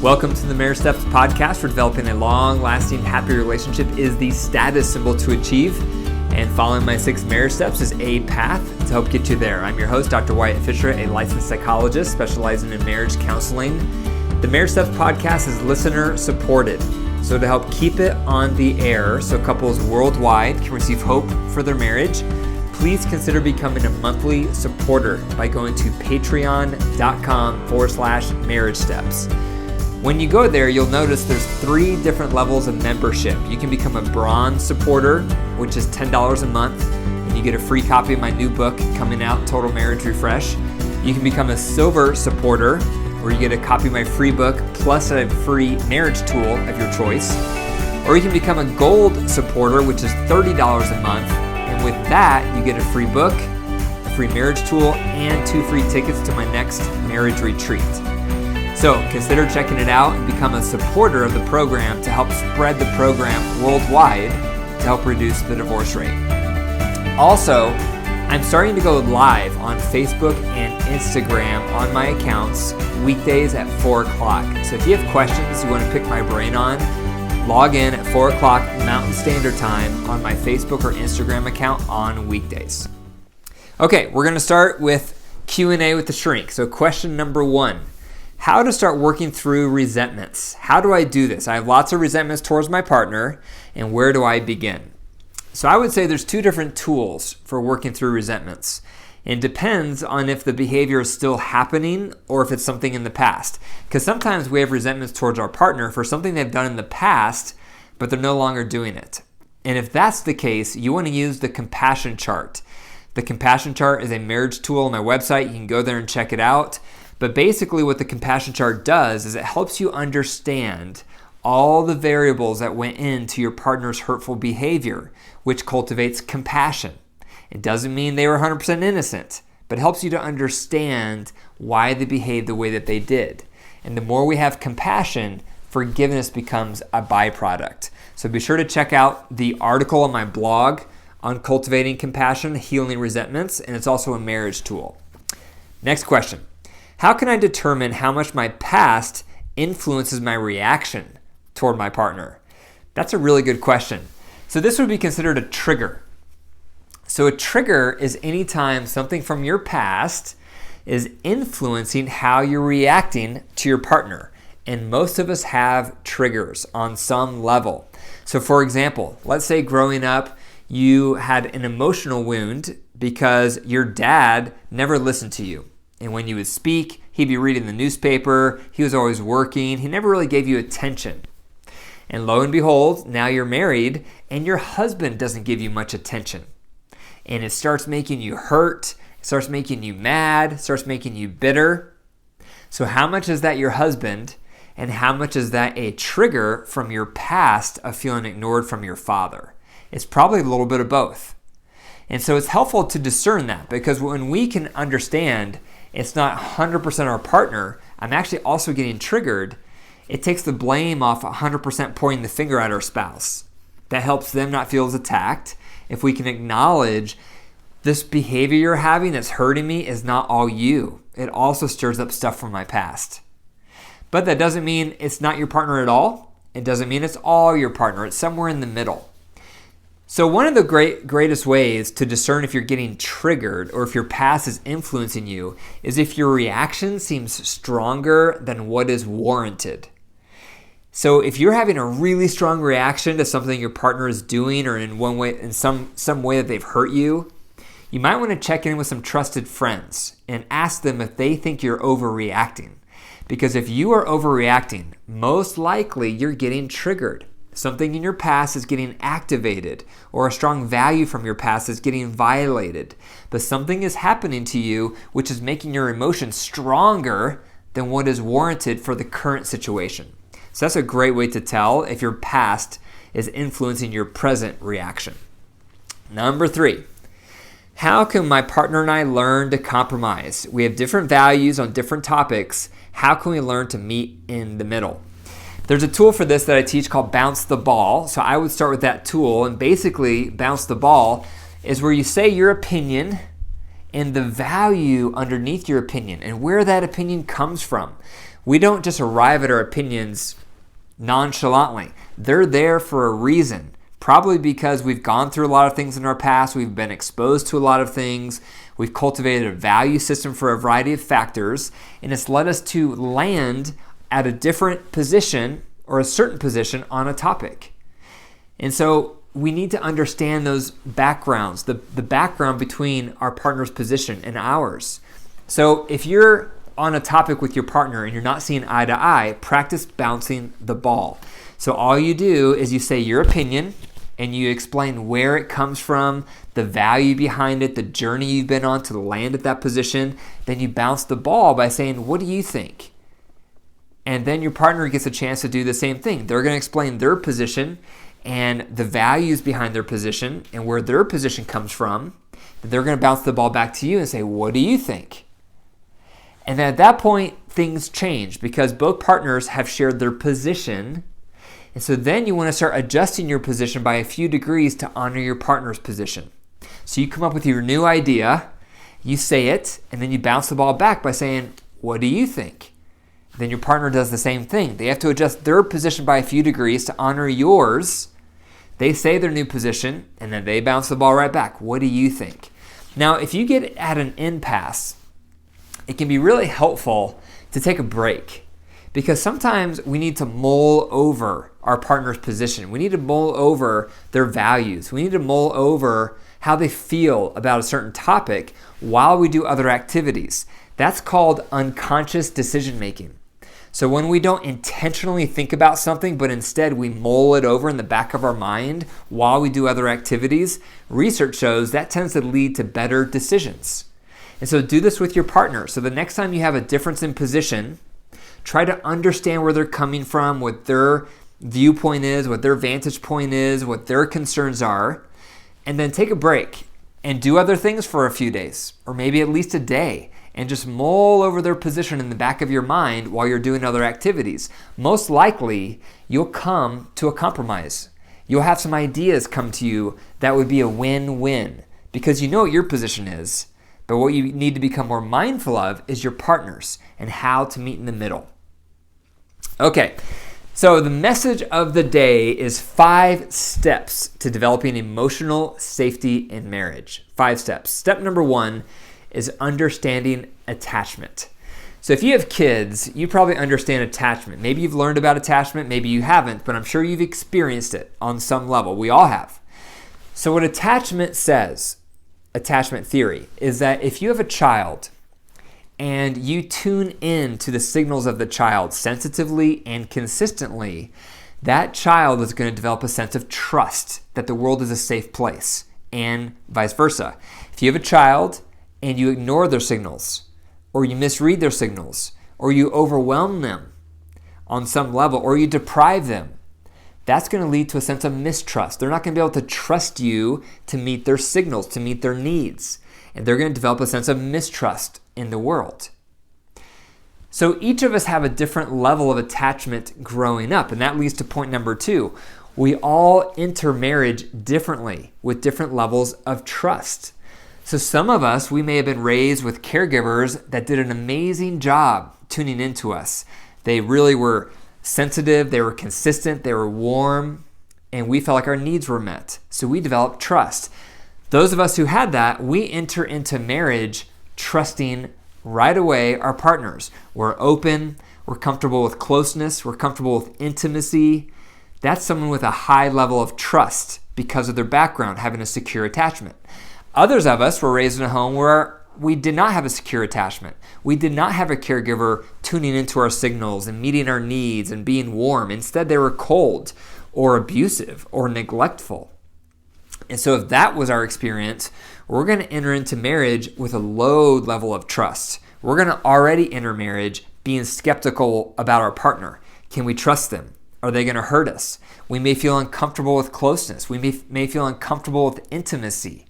Welcome to the Marriage Steps podcast. For developing a long-lasting, happy relationship is the status symbol to achieve, and following my 6 marriage steps is a path to help get you there. I'm your host, Dr. Wyatt Show, a licensed psychologist specializing in marriage counseling. The Marriage Steps podcast is listener-supported, so to help keep it on the air so couples worldwide can receive hope for their marriage, please consider becoming a monthly supporter by going to patreon.com/marriage steps. When you go there, you'll notice there's 3 different levels of membership. You can become a bronze supporter, which is $10 a month, and you get a free copy of my new book coming out, Total Marriage Refresh. You can become a silver supporter, where you get a copy of my free book plus a free marriage tool of your choice. Or you can become a gold supporter, which is $30 a month, and with that, you get a free book, a free marriage tool, and 2 free tickets to my next marriage retreat. So consider checking it out and become a supporter of the program to help spread the program worldwide to help reduce the divorce rate. Also, I'm starting to go live on Facebook and Instagram on my accounts weekdays at 4 o'clock. So if you have questions you want to pick my brain on, log in at 4 o'clock Mountain Standard Time on my Facebook or Instagram account on weekdays. Okay, we're going to start with Q&A with the shrink. So question number 1. How to start working through resentments. How do I do this? I have lots of resentments towards my partner, and where do I begin? So I would say there's 2 different tools for working through resentments. It depends on if the behavior is still happening or if it's something in the past. Because sometimes we have resentments towards our partner for something they've done in the past, but they're no longer doing it. And if that's the case, you want to use the compassion chart. The compassion chart is a marriage tool on my website. You can go there and check it out. But basically what the compassion chart does is it helps you understand all the variables that went into your partner's hurtful behavior, which cultivates compassion. It doesn't mean they were 100% innocent, but it helps you to understand why they behaved the way that they did. And the more we have compassion, forgiveness becomes a byproduct. So be sure to check out the article on my blog on cultivating compassion, healing resentments, and it's also a marriage tool. Next question. How can I determine how much my past influences my reaction toward my partner? That's a really good question. So this would be considered a trigger. So a trigger is anytime something from your past is influencing how you're reacting to your partner. And most of us have triggers on some level. So for example, let's say growing up, you had an emotional wound because your dad never listened to you. And when you would speak, he'd be reading the newspaper, he was always working, he never really gave you attention. And lo and behold, now you're married and your husband doesn't give you much attention. And it starts making you hurt, it starts making you mad, it starts making you bitter. So how much is that your husband and how much is that a trigger from your past of feeling ignored from your father? It's probably a little bit of both. And so it's helpful to discern that because when we can understand it's not 100% our partner, I'm actually also getting triggered, it takes the blame off 100% pointing the finger at our spouse. That helps them not feel as attacked. If we can acknowledge this behavior you're having that's hurting me is not all you. It also stirs up stuff from my past. But that doesn't mean it's not your partner at all. It doesn't mean it's all your partner. It's somewhere in the middle. So one of the greatest ways to discern if you're getting triggered or if your past is influencing you is if your reaction seems stronger than what is warranted. So if you're having a really strong reaction to something your partner is doing or in one way, in some way that they've hurt you, you might want to check in with some trusted friends and ask them if they think you're overreacting. Because if you are overreacting, most likely you're getting triggered. Something in your past is getting activated, or a strong value from your past is getting violated. But something is happening to you which is making your emotions stronger than what is warranted for the current situation. So that's a great way to tell if your past is influencing your present reaction. Number 3, how can my partner and I learn to compromise? We have different values on different topics. How can we learn to meet in the middle? There's a tool for this that I teach called Bounce the Ball. So I would start with that tool, and basically Bounce the Ball is where you say your opinion and the value underneath your opinion and where that opinion comes from. We don't just arrive at our opinions nonchalantly. They're there for a reason. Probably because we've gone through a lot of things in our past, we've been exposed to a lot of things, we've cultivated a value system for a variety of factors, and it's led us to land at a different position or a certain position on a topic. And so we need to understand those backgrounds, the background between our partner's position and ours. So if you're on a topic with your partner and you're not seeing eye to eye, practice bouncing the ball. So all you do is you say your opinion and you explain where it comes from, the value behind it, the journey you've been on to land at that position. Then you bounce the ball by saying, what do you think? And then your partner gets a chance to do the same thing. They're going to explain their position and the values behind their position and where their position comes from. Then they're going to bounce the ball back to you and say, what do you think? And then at that point, things change because both partners have shared their position. And so then you want to start adjusting your position by a few degrees to honor your partner's position. So you come up with your new idea, you say it, and then you bounce the ball back by saying, what do you think? Then your partner does the same thing. They have to adjust their position by a few degrees to honor yours. They say their new position, and then they bounce the ball right back. What do you think? Now, if you get at an impasse, it can be really helpful to take a break because sometimes we need to mull over our partner's position. We need to mull over their values. We need to mull over how they feel about a certain topic while we do other activities. That's called unconscious decision making. So when we don't intentionally think about something, but instead we mull it over in the back of our mind while we do other activities, research shows that tends to lead to better decisions. And so do this with your partner. So the next time you have a difference in position, try to understand where they're coming from, what their viewpoint is, what their vantage point is, what their concerns are, and then take a break and do other things for a few days, or maybe at least a day, and just mull over their position in the back of your mind while you're doing other activities. Most likely, you'll come to a compromise. You'll have some ideas come to you that would be a win-win because you know what your position is. But what you need to become more mindful of is your partners and how to meet in the middle. Okay, so the message of the day is 5 steps to developing emotional safety in marriage. 5 steps. Step number 1 is understanding attachment. So if you have kids, you probably understand attachment. Maybe you've learned about attachment, maybe you haven't, but I'm sure you've experienced it on some level. We all have. So what attachment says, attachment theory, is that if you have a child and you tune in to the signals of the child sensitively and consistently, that child is going to develop a sense of trust that the world is a safe place, and vice versa. If you have a child and you ignore their signals, or you misread their signals, or you overwhelm them on some level, or you deprive them, that's going to lead to a sense of mistrust. They're not going to be able to trust you to meet their signals, to meet their needs. And they're going to develop a sense of mistrust in the world. So each of us have a different level of attachment growing up. And that leads to point number 2. We all enter marriage differently with different levels of trust. So some of us, we may have been raised with caregivers that did an amazing job tuning into us. They really were sensitive, they were consistent, they were warm, and we felt like our needs were met. So we developed trust. Those of us who had that, we enter into marriage trusting right away our partners. We're open, we're comfortable with closeness, we're comfortable with intimacy. That's someone with a high level of trust because of their background, having a secure attachment. Others of us were raised in a home where we did not have a secure attachment. We did not have a caregiver tuning into our signals and meeting our needs and being warm. Instead, they were cold or abusive or neglectful. And so if that was our experience, we're going to enter into marriage with a low level of trust. We're going to already enter marriage being skeptical about our partner. Can we trust them? Are they going to hurt us? We may feel uncomfortable with closeness. We may feel uncomfortable with intimacy.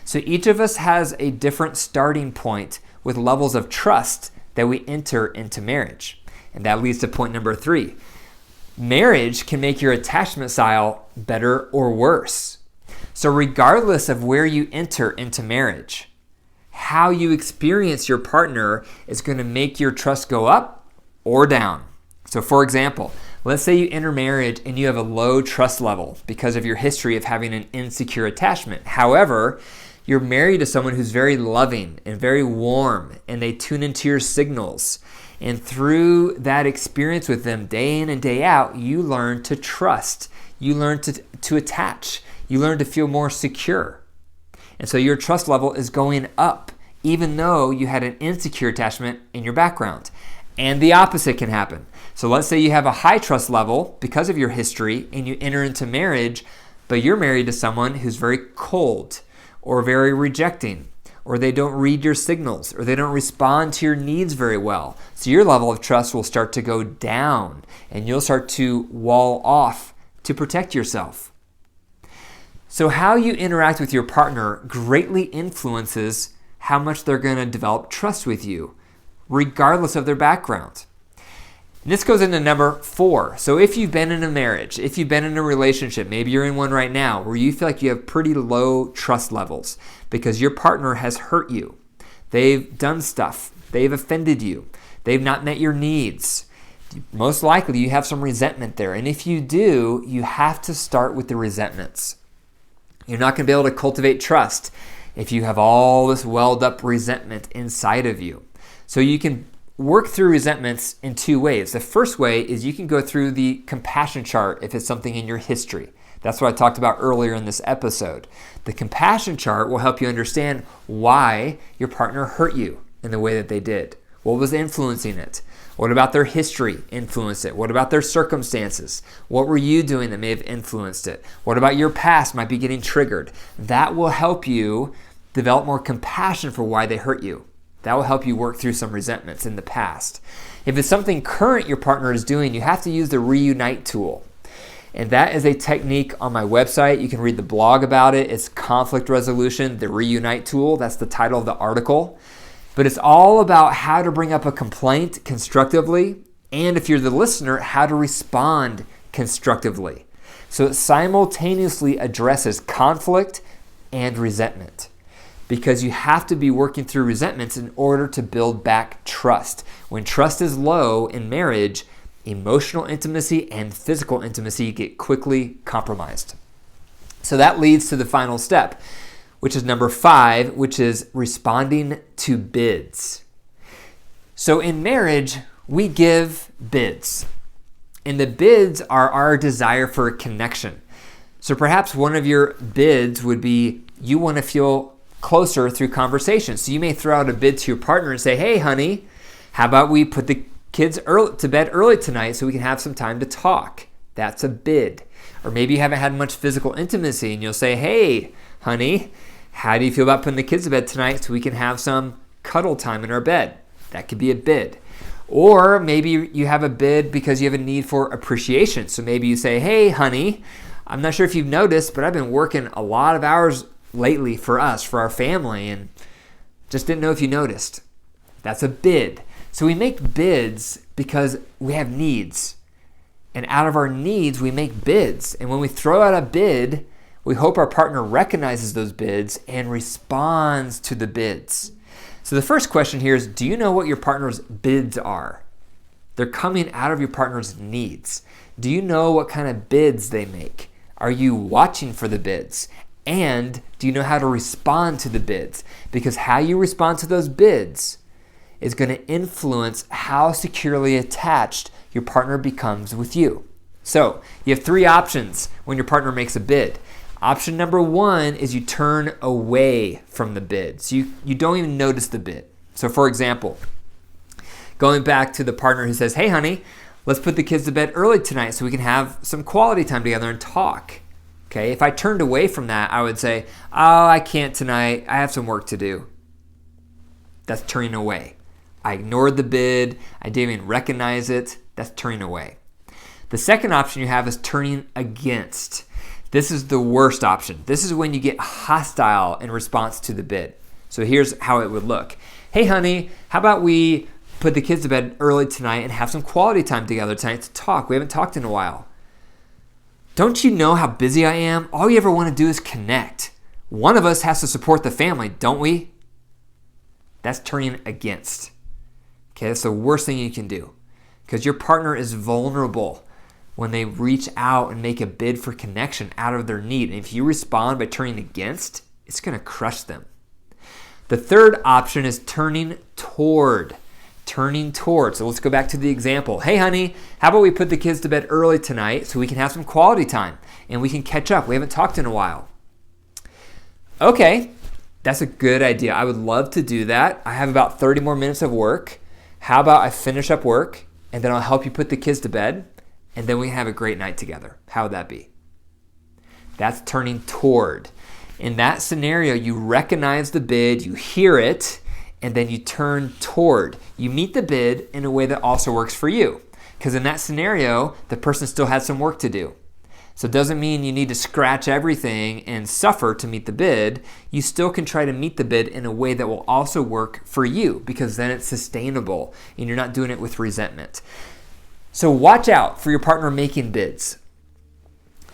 So each of us has a different starting point with levels of trust that we enter into marriage. And that leads to point number 3. Marriage can make your attachment style better or worse. So regardless of where you enter into marriage, how you experience your partner is going to make your trust go up or down. So for example, let's say you enter marriage and you have a low trust level because of your history of having an insecure attachment. However, you're married to someone who's very loving and very warm, and they tune into your signals. And through that experience with them day in and day out, you learn to trust. You learn to attach. You learn to feel more secure. And so your trust level is going up, even though you had an insecure attachment in your background. And the opposite can happen. So let's say you have a high trust level because of your history and you enter into marriage, but you're married to someone who's very cold or very rejecting, or they don't read your signals, or they don't respond to your needs very well. So your level of trust will start to go down and you'll start to wall off to protect yourself. So how you interact with your partner greatly influences how much they're going to develop trust with you, regardless of their background. And this goes into number 4. So if you've been in a marriage, if you've been in a relationship, maybe you're in one right now where you feel like you have pretty low trust levels because your partner has hurt you. They've done stuff. They've offended you. They've not met your needs. Most likely you have some resentment there. And if you do, you have to start with the resentments. You're not going to be able to cultivate trust if you have all this welled up resentment inside of you. So you can work through resentments in 2 ways. The first way is you can go through the compassion chart if it's something in your history. That's what I talked about earlier in this episode. The compassion chart will help you understand why your partner hurt you in the way that they did. What was influencing it? What about their history influenced it? What about their circumstances? What were you doing that may have influenced it? What about your past might be getting triggered? That will help you develop more compassion for why they hurt you. That will help you work through some resentments in the past. If it's something current your partner is doing, you have to use the Reunite tool. And that is a technique on my website. You can read the blog about it. It's Conflict Resolution, the Reunite tool. That's the title of the article. But it's all about how to bring up a complaint constructively, and if you're the listener, how to respond constructively. So it simultaneously addresses conflict and resentment, because you have to be working through resentments in order to build back trust. When trust is low in marriage, emotional intimacy and physical intimacy get quickly compromised. So that leads to the final step, which is number 5, which is responding to bids. So in marriage, we give bids. And the bids are our desire for a connection. So perhaps one of your bids would be you want to feel closer through conversation. So you may throw out a bid to your partner and say, hey, honey, how about we put the kids to bed early tonight so we can have some time to talk? That's a bid. Or maybe you haven't had much physical intimacy and you'll say, hey, honey, how do you feel about putting the kids to bed tonight so we can have some cuddle time in our bed? That could be a bid. Or maybe you have a bid because you have a need for appreciation. So maybe you say, hey, honey, I'm not sure if you've noticed, but I've been working a lot of hours lately for us, for our family, and just didn't know if you noticed. That's a bid. So we make bids because we have needs. And out of our needs, we make bids. And when we throw out a bid, we hope our partner recognizes those bids and responds to the bids. So the first question here is, do you know what your partner's bids are? They're coming out of your partner's needs. Do you know what kind of bids they make? Are you watching for the bids? And do you know how to respond to the bids? Because how you respond to those bids is going to influence how securely attached your partner becomes with you. So you have 3 options when your partner makes a bid. Option number 1 is you turn away from the bid. So you don't even notice the bid. So for example, going back to the partner who says, hey honey, let's put the kids to bed early tonight so we can have some quality time together and talk. Okay, if I turned away from that, I would say, oh, I can't tonight. I have some work to do. That's turning away. I ignored the bid. I didn't even recognize it. That's turning away. The second option you have is turning against. This is the worst option. This is when you get hostile in response to the bid. So here's how it would look. Hey, honey, how about we put the kids to bed early tonight and have some quality time together tonight to talk? We haven't talked in a while. Don't you know how busy I am? All you ever want to do is connect. One of us has to support the family, don't we? That's turning against. Okay, that's the worst thing you can do. because your partner is vulnerable when they reach out and make a bid for connection out of their need. And if you respond by turning against, it's going to crush them. The third option is turning toward. Turning toward. So let's go back to the example. Hey, honey, how about we put the kids to bed early tonight so we can have some quality time and we can catch up? We haven't talked in a while. Okay, that's a good idea. I would love to do that. I have about 30 more minutes of work. How about I finish up work and then I'll help you put the kids to bed and then we have a great night together. How would that be? That's turning toward. In that scenario, you recognize the bid, you hear it, and then you turn toward. You meet the bid in a way that also works for you. Because in that scenario, the person still has some work to do. So it doesn't mean you need to scratch everything and suffer to meet the bid. You still can try to meet the bid in a way that will also work for you, because then it's sustainable and you're not doing it with resentment. So watch out for your partner making bids.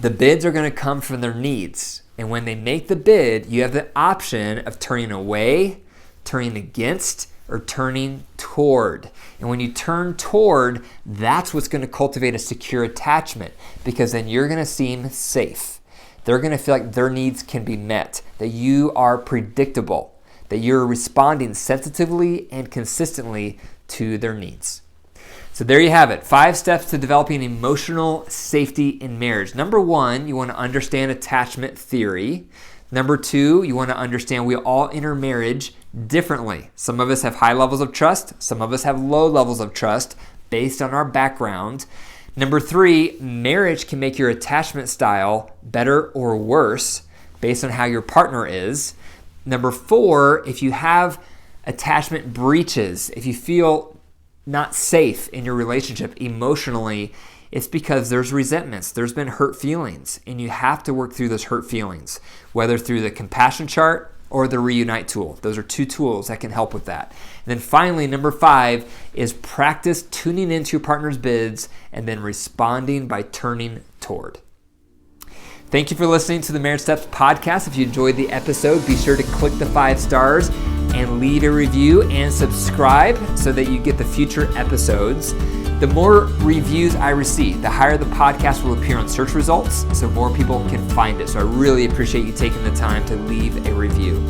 The bids are going to come from their needs. And when they make the bid, you have the option of turning away, turning against, or turning toward. And when you turn toward, that's what's going to cultivate a secure attachment, because then you're going to seem safe. They're going to feel like their needs can be met, that you are predictable, that you're responding sensitively and consistently to their needs. So there you have it. 5 steps to developing emotional safety in marriage. Number 1, you want to understand attachment theory. Number 2, you want to understand we all enter marriage differently. Some of us have high levels of trust. Some of us have low levels of trust based on our background. Number 3, marriage can make your attachment style better or worse based on how your partner is. Number 4, if you have attachment breaches, if you feel not safe in your relationship emotionally, it's because there's resentments, there's been hurt feelings, and you have to work through those hurt feelings, whether through the compassion chart or the reunite tool. Those are 2 tools that can help with that. And then finally, number 5 is practice tuning into your partner's bids and then responding by turning toward. Thank you for listening to the Marriage Steps podcast. If you enjoyed the episode, be sure to click the 5 stars and leave a review and subscribe so that you get the future episodes. The more reviews I receive, the higher the podcast will appear on search results, so more people can find it. So I really appreciate you taking the time to leave a review.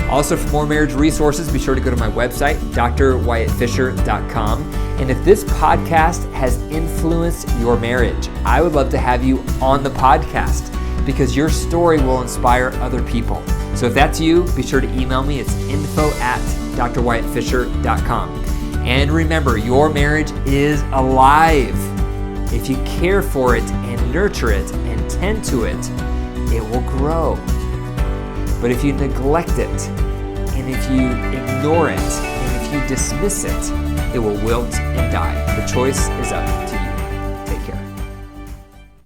Also, for more marriage resources, be sure to go to my website, drwyattfisher.com. And if this podcast has influenced your marriage, I would love to have you on the podcast, because your story will inspire other people. So if that's you, be sure to email me. It's info@drwyattfisher.com. And remember, your marriage is alive. If you care for it and nurture it and tend to it, it will grow. But if you neglect it, and if you ignore it, and if you dismiss it, it will wilt and die. The choice is up to you.